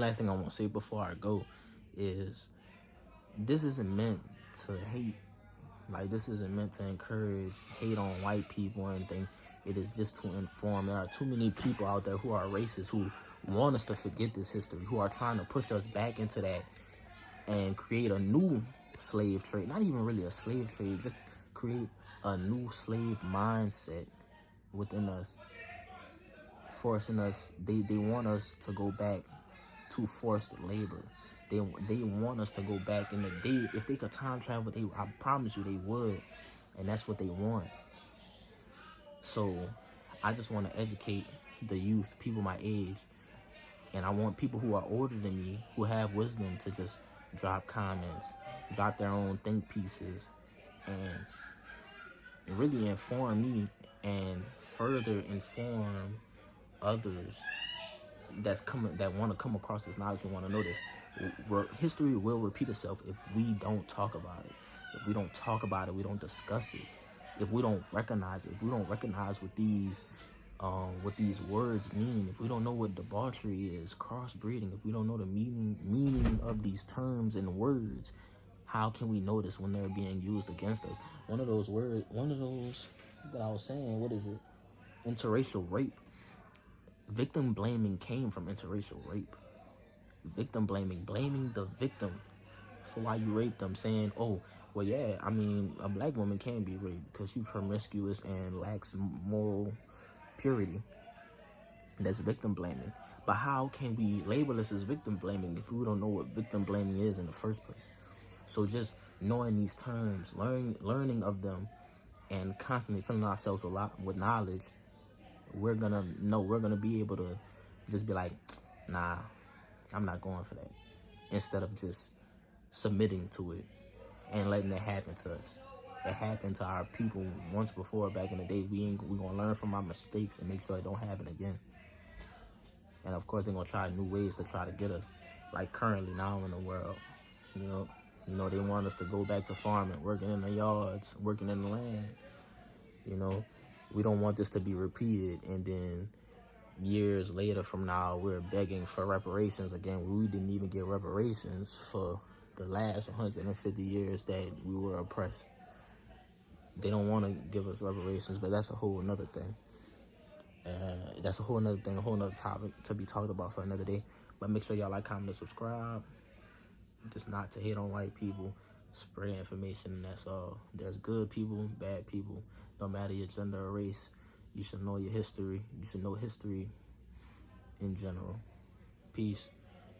Last thing I want to say before I go is this isn't meant to hate. Like, this isn't meant to encourage hate on white people or anything. It is just to inform. There are too many people out there who are racist, who want us to forget this history, who are trying to push us back into that and create a new slave trade. Not even really a slave trade, just create a new slave mindset within us, forcing us. They want us to go back to forced labor. They want us to go back in the day. If they could time travel, I promise you they would. And that's what they want. So I just want to educate the youth, people my age. And I want people who are older than me, who have wisdom, to just drop comments, drop their own think pieces, and really inform me and further inform others that want to come across this knowledge and want to know this. History will repeat itself if we don't talk about it. If we don't talk about it, we don't discuss it. If we don't recognize it, if we don't recognize what these words mean, if we don't know what debauchery is, crossbreeding, if we don't know the meaning of these terms and words, how can we notice when they're being used against us? One of those that I was saying, what is it? Interracial rape. Victim blaming came from interracial rape. Victim blaming the victim for why you raped them, saying, oh, well, yeah, I mean, a black woman can be raped because she's promiscuous and lacks moral purity. That's victim blaming. But how can we label this as victim blaming if we don't know what victim blaming is in the first place? So just knowing these terms, learning of them, and constantly filling ourselves with knowledge, we're gonna be able to just be like, nah, I'm not going for that, instead of just submitting to it and letting it happen to us. It happened to our people once before back in the day. We're gonna learn from our mistakes and make sure it don't happen again. And of course, they're gonna try new ways to try to get us, like currently now in the world. You know, they want us to go back to farming, working in the yards, working in the land. You know, we don't want this to be repeated, and then years later from now, we're begging for reparations again. We didn't even get reparations for the last 150 years that we were oppressed. They don't want to give us reparations, but that's a whole nother thing. That's a whole nother thing, a whole nother topic to be talked about for another day. But make sure y'all like, comment, and subscribe. Just not to hate on white people. Spread information, and that's all. There's good people, bad people. No matter your gender or race, you should know your history. You should know history in general. Peace.